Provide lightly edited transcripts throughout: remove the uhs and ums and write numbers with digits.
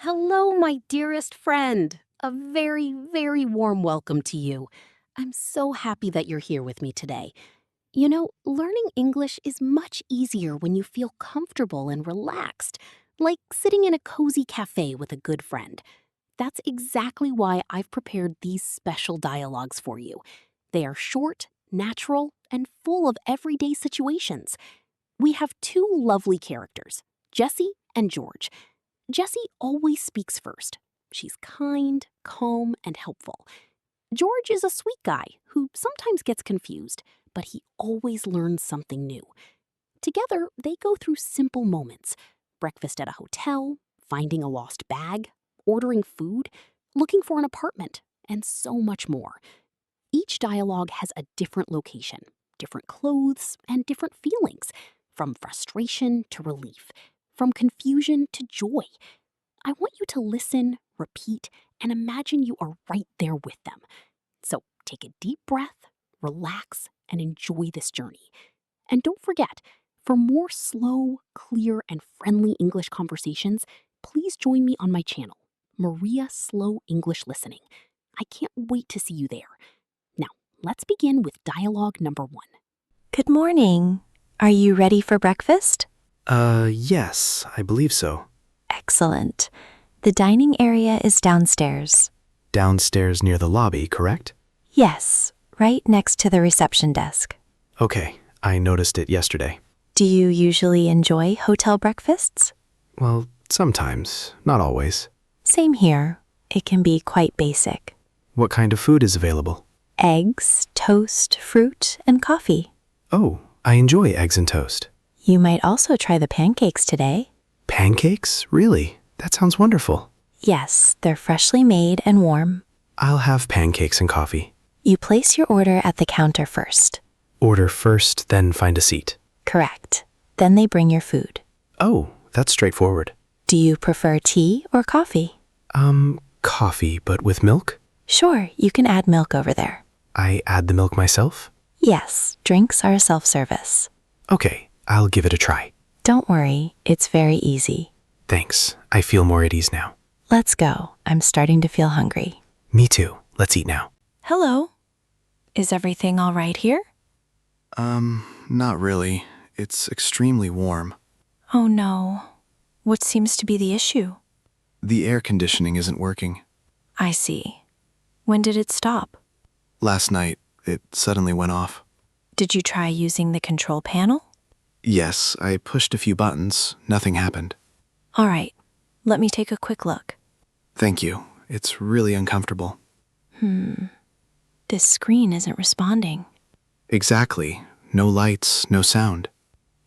Hello, my dearest friend. A very, very warm welcome to you. I'm so happy that you're here with me today. You know, learning English is much easier when you feel comfortable and relaxed, like sitting in a cozy cafe with a good friend. That's exactly why I've prepared these special dialogues for you. They are short, natural, and full of everyday situations. We have two lovely characters, Jessie and George. Jessie always speaks first. She's kind, calm, and helpful. George is a sweet guy who sometimes gets confused, but he always learns something new. Together, they go through simple moments: breakfast at a hotel, finding a lost bag, ordering food, looking for an apartment, and so much more. Each dialogue has a different location, different clothes, and different feelings, from frustration to relief, from confusion to joy. I want you to listen, repeat, and imagine you are right there with them. So take a deep breath, relax, and enjoy this journey. And don't forget, for more slow, clear, and friendly English conversations, please join me on my channel, Maria Slow English Listening. I can't wait to see you there. Now, let's begin with dialogue number 1. Good morning. Are you ready for breakfast? Yes, I believe so. Excellent. The dining area is downstairs. Downstairs near the lobby, correct? Yes, right next to the reception desk. Okay, I noticed it yesterday. Do you usually enjoy hotel breakfasts? Well, sometimes, not always. Same here. It can be quite basic. What kind of food is available? Eggs, toast, fruit, and coffee. Oh, I enjoy eggs and toast. You might also try the pancakes today. Pancakes? Really? That sounds wonderful. Yes, they're freshly made and warm. I'll have pancakes and coffee. You place your order at the counter first. Order first, then find a seat. Correct. Then they bring your food. Oh, that's straightforward. Do you prefer tea or coffee? Coffee, but with milk? Sure, you can add milk over there. I add the milk myself? Yes, drinks are self-service. Okay, I'll give it a try. Don't worry, it's very easy. Thanks, I feel more at ease now. Let's go. I'm starting to feel hungry. Me too. Let's eat now. Hello. Is everything all right here? Not really. It's extremely warm. Oh no. What seems to be the issue? The air conditioning isn't working. I see. When did it stop? Last night, it suddenly went off. Did you try using the control panel? Yes, I pushed a few buttons. Nothing happened. All right. Let me take a quick look. Thank you. It's really uncomfortable. This screen isn't responding. Exactly. No lights, no sound.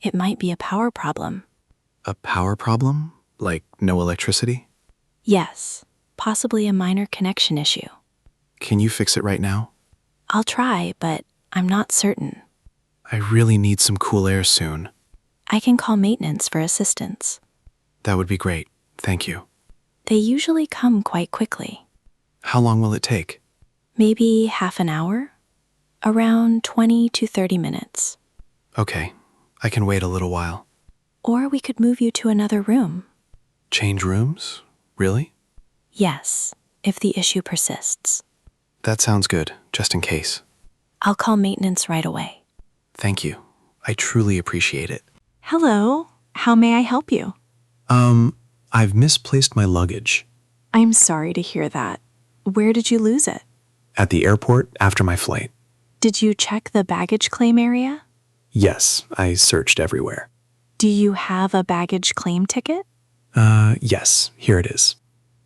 It might be a power problem. A power problem? Like no electricity? Yes, possibly a minor connection issue. Can you fix it right now? I'll try, but I'm not certain. I really need some cool air soon. I can call maintenance for assistance. That would be great. Thank you. They usually come quite quickly. How long will it take? Maybe half an hour? Around 20 to 30 minutes. Okay, I can wait a little while. Or we could move you to another room. Change rooms? Really? Yes, if the issue persists. That sounds good, just in case. I'll call maintenance right away. Thank you. I truly appreciate it. Hello, how may I help you? I've misplaced my luggage. I'm sorry to hear that. Where did you lose it? At the airport after my flight. Did you check the baggage claim area? Yes, I searched everywhere. Do you have a baggage claim ticket? Yes, here it is.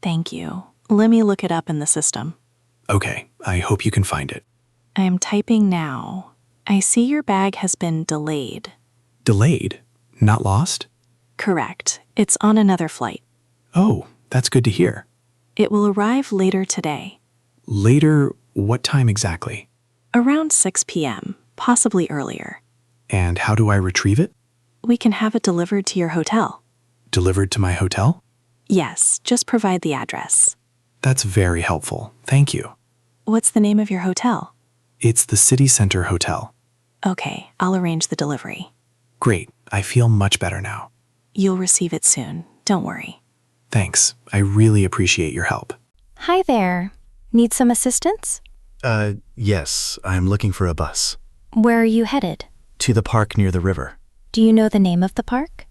Thank you. Let me look it up in the system. Okay, I hope you can find it. I am typing now. I see your bag has been delayed. Delayed? Not lost? Correct. It's on another flight. Oh, that's good to hear. It will arrive later today. Later, what time exactly? Around 6 p.m., possibly earlier. And how do I retrieve it? We can have it delivered to your hotel. Delivered to my hotel? Yes, just provide the address. That's very helpful. Thank you. What's the name of your hotel? It's the City Center Hotel. Okay, I'll arrange the delivery. Great. I feel much better now. You'll receive it soon. Don't worry. Thanks. I really appreciate your help. Hi there. Need some assistance? Yes, I'm looking for a bus. Where are you headed? To the park near the river. Do you know the name of the park?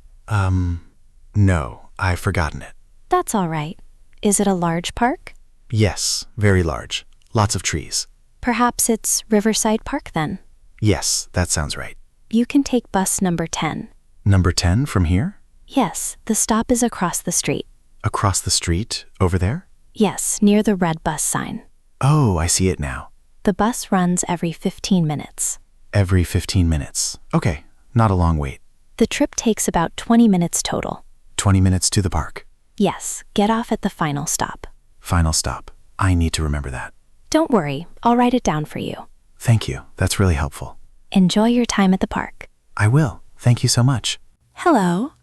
No, I've forgotten it. That's all right. Is it a large park? Yes, very large. Lots of trees. Perhaps it's Riverside Park then. Yes, that sounds right. You can take bus number 10. Number 10 from here? Yes, the stop is across the street. Across the street, over there? Yes, near the red bus sign. Oh, I see it now. The bus runs every 15 minutes. Every 15 minutes. Okay, not a long wait. The trip takes about 20 minutes total. 20 minutes to the park. Yes, get off at the final stop. Final stop. I need to remember that. Don't worry, I'll write it down for you. Thank you. That's really helpful. Enjoy your time at the park. I will. Thank you so much. Hello.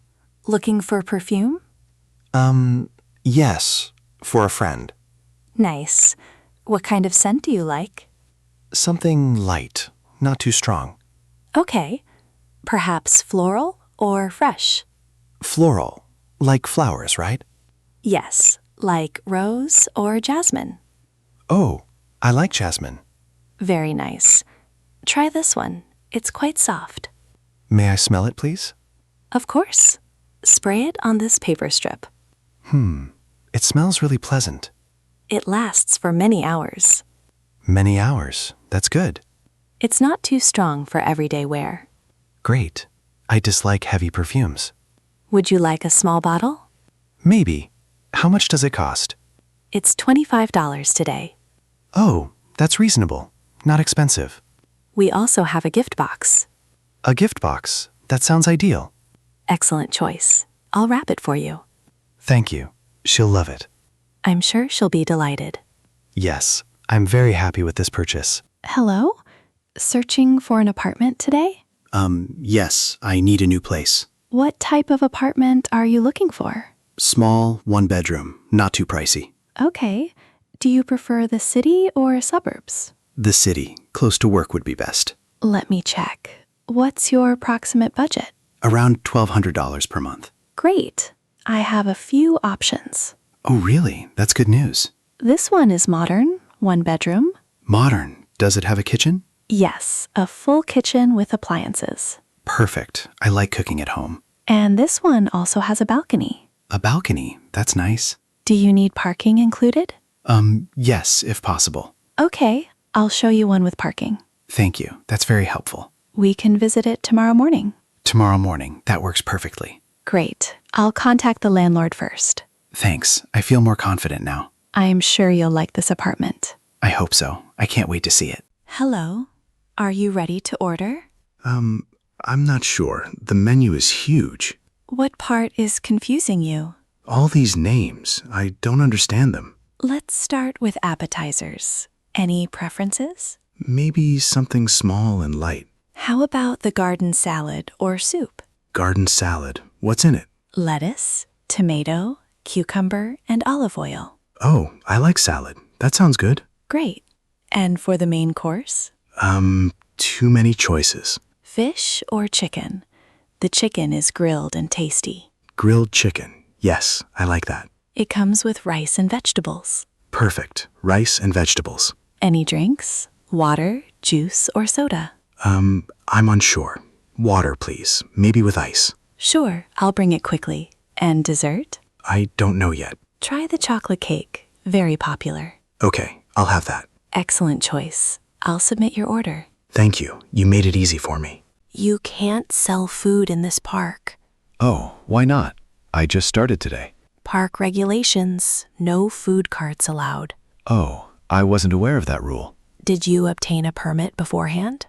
Looking for perfume? Yes, for a friend. Nice. What kind of scent do you like? Something light, not too strong. Okay. Perhaps floral or fresh? Floral, like flowers, right? Yes, like rose or jasmine. Oh, I like jasmine. Very nice. Try this one. It's quite soft. May I smell it, please? Of course. Spray it on this paper strip. It smells really pleasant. It lasts for many hours. Many hours. That's good. It's not too strong for everyday wear. Great. I dislike heavy perfumes. Would you like a small bottle? Maybe. How much does it cost? It's $25 today. Oh, that's reasonable. Not expensive. We also have a gift box. A gift box. That sounds ideal. Excellent choice. I'll wrap it for you. Thank you. She'll love it. I'm sure she'll be delighted. Yes, I'm very happy with this purchase. Hello? Searching for an apartment today? Yes, I need a new place. What type of apartment are you looking for? Small, one bedroom, not too pricey. Okay. Do you prefer the city or suburbs? The city, close to work would be best. Let me check. What's your approximate budget? Around $1,200 per month. Great. I have a few options. Oh, really? That's good news. This one is modern, one bedroom. Modern. Does it have a kitchen? Yes, a full kitchen with appliances. Perfect. I like cooking at home. And this one also has a balcony. A balcony. That's nice. Do you need parking included? Yes, if possible. Okay, I'll show you one with parking. Thank you. That's very helpful. We can visit it tomorrow morning. Tomorrow morning. That works perfectly. Great. I'll contact the landlord first. Thanks. I feel more confident now. I'm sure you'll like this apartment. I hope so. I can't wait to see it. Hello. Are you ready to order? I'm not sure. The menu is huge. What part is confusing you? All these names, I don't understand them. Let's start with appetizers. Any preferences? Maybe something small and light. How about the garden salad or soup? Garden salad. What's in it? Lettuce, tomato, cucumber, and olive oil. Oh, I like salad. That sounds good. Great. And for the main course? Too many choices. Fish or chicken? The chicken is grilled and tasty. Grilled chicken. Yes, I like that. It comes with rice and vegetables. Perfect. Rice and vegetables. Any drinks? Water, juice, or soda? I'm unsure. Water, please. Maybe with ice. Sure, I'll bring it quickly. And dessert? I don't know yet. Try the chocolate cake. Very popular. Okay, I'll have that. Excellent choice. I'll submit your order. Thank you. You made it easy for me. You can't sell food in this park. Oh, why not? I just started today. Park regulations. No food carts allowed. Oh, I wasn't aware of that rule. Did you obtain a permit beforehand?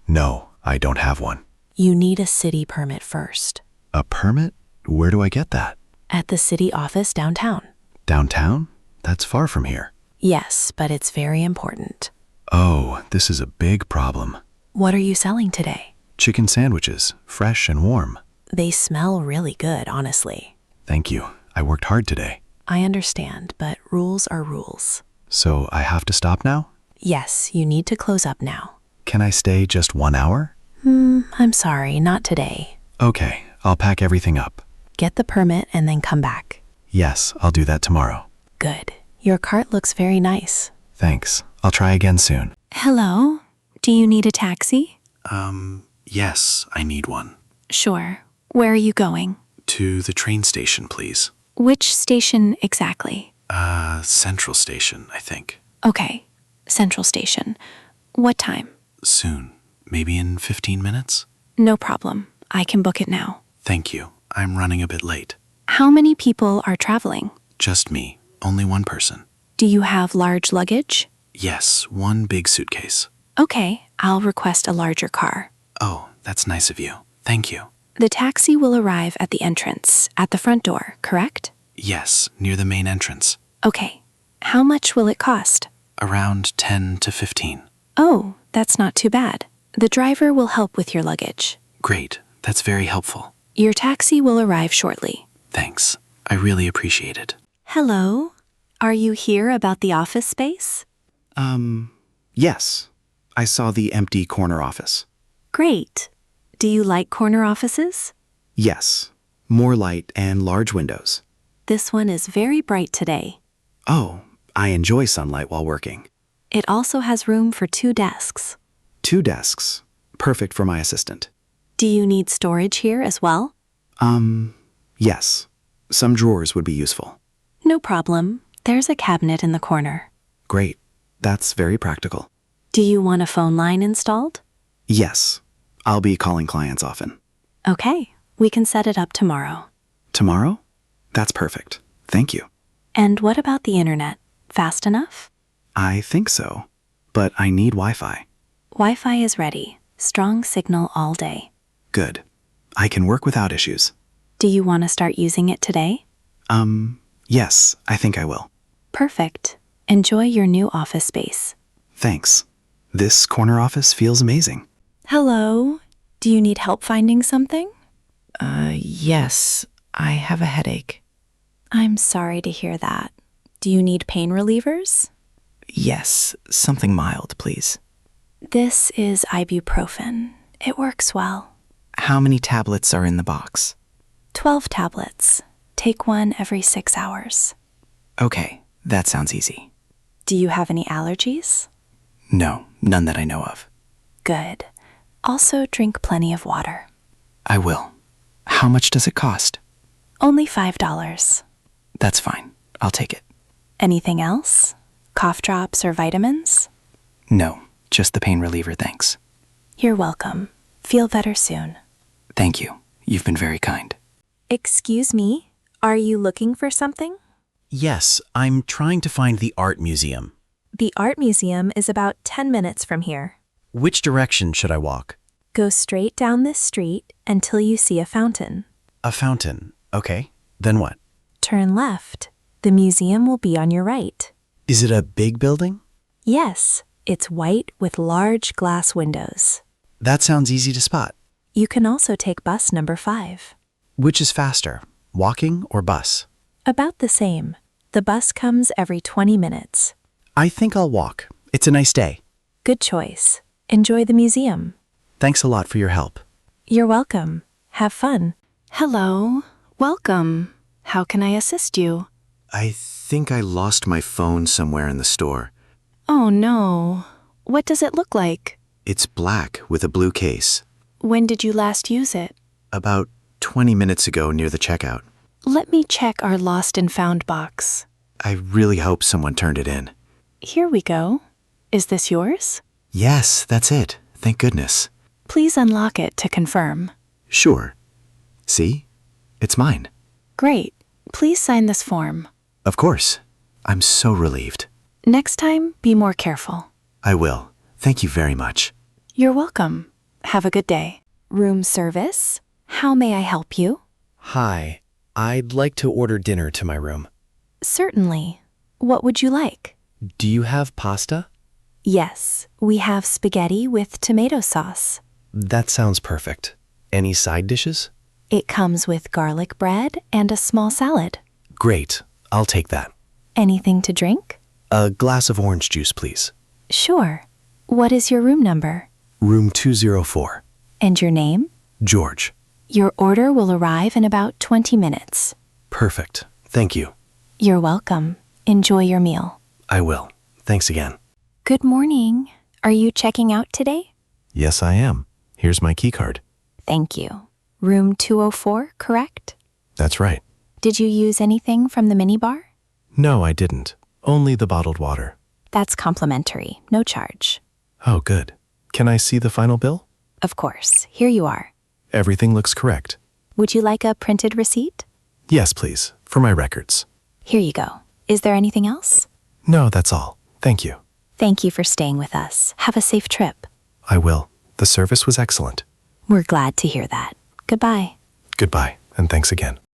No, I don't have one. You need a city permit first. A permit? Where do I get that? At the city office downtown. Downtown? That's far from here. Yes, but it's very important. Oh, this is a big problem. What are you selling today? Chicken sandwiches, fresh and warm. They smell really good, honestly. Thank you. I worked hard today. I understand, but rules are rules. So I have to stop now? Yes, you need to close up now. Can I stay just 1 hour? I'm sorry, not today. Okay, I'll pack everything up. Get the permit and then come back. Yes, I'll do that tomorrow. Good. Your cart looks very nice. Thanks. I'll try again soon. Hello? Do you need a taxi? Yes, I need one. Sure. Where are you going? To the train station, please. Which station exactly? Central Station, I think. Okay. Central Station. What time? Soon. Maybe in 15 minutes? No problem. I can book it now. Thank you. I'm running a bit late. How many people are traveling? Just me. Only one person. Do you have large luggage? Yes, one big suitcase. Okay, I'll request a larger car. Oh, that's nice of you. Thank you. The taxi will arrive at the entrance, at the front door, correct? Yes, near the main entrance. Okay. How much will it cost? Around 10 to 15. Oh, that's not too bad. The driver will help with your luggage. Great. That's very helpful. Your taxi will arrive shortly. Thanks. I really appreciate it. Hello? Are you here about the office space? Yes. I saw the empty corner office. Great. Do you like corner offices? Yes. More light and large windows. This one is very bright today. Oh, I enjoy sunlight while working. It also has room for 2 desks. 2 desks. Perfect for my assistant. Do you need storage here as well? Yes. Some drawers would be useful. No problem. There's a cabinet in the corner. Great. That's very practical. Do you want a phone line installed? Yes. I'll be calling clients often. Okay, we can set it up tomorrow. Tomorrow? That's perfect. Thank you. And what about the internet? Fast enough? I think so. But I need Wi-Fi. Wi-Fi is ready. Strong signal all day. Good. I can work without issues. Do you want to start using it today? Yes, I think I will. Perfect. Enjoy your new office space. Thanks. This corner office feels amazing. Hello? Do you need help finding something? Yes, I have a headache. I'm sorry to hear that. Do you need pain relievers? Yes, something mild, please. This is ibuprofen. It works well. How many tablets are in the box? 12 tablets. Take one every 6 hours. Okay, that sounds easy. Do you have any allergies? No, none that I know of. Good. Also drink plenty of water. I will. How much does it cost? Only $5. That's fine. I'll take it. Anything else? Cough drops or vitamins? No, just the pain reliever, thanks. You're welcome. Feel better soon. Thank you. You've been very kind. Excuse me, are you looking for something? Yes, I'm trying to find the art museum. The art museum is about 10 minutes from here. Which direction should I walk? Go straight down this street until you see a fountain. A fountain. Okay. Then what? Turn left. The museum will be on your right. Is it a big building? Yes, it's white with large glass windows. That sounds easy to spot. You can also take bus number 5. Which is faster, walking or bus? About the same. The bus comes every 20 minutes. I think I'll walk. It's a nice day. Good choice. Enjoy the museum. Thanks a lot for your help. You're welcome. Have fun. Hello. Welcome. How can I assist you? I think I lost my phone somewhere in the store. Oh no. What does it look like? It's black with a blue case. When did you last use it? About 20 minutes ago near the checkout. Let me check our lost and found box. I really hope someone turned it in. Here we go. Is this yours? Yes, that's it. Thank goodness. Please unlock it to confirm. Sure. See? It's mine. Great. Please sign this form. Of course. I'm so relieved. Next time, be more careful. I will. Thank you very much. You're welcome. Have a good day. Room service. How may I help you? Hi. I'd like to order dinner to my room. Certainly. What would you like? Do you have pasta? Yes, we have spaghetti with tomato sauce. That sounds perfect. Any side dishes? It comes with garlic bread and a small salad. Great. I'll take that. Anything to drink? A glass of orange juice, please. Sure. What is your room number? Room 204. And your name? George. Your order will arrive in about 20 minutes. Perfect. Thank you. You're welcome. Enjoy your meal. I will. Thanks again. Good morning. Are you checking out today? Yes, I am. Here's my keycard. Thank you. Room 204, correct? That's right. Did you use anything from the minibar? No, I didn't. Only the bottled water. That's complimentary, no charge. Oh, good. Can I see the final bill? Of course. Here you are. Everything looks correct. Would you like a printed receipt? Yes, please, for my records. Here you go. Is there anything else? No, that's all. Thank you. Thank you for staying with us. Have a safe trip. I will. The service was excellent. We're glad to hear that. Goodbye. Goodbye, and thanks again.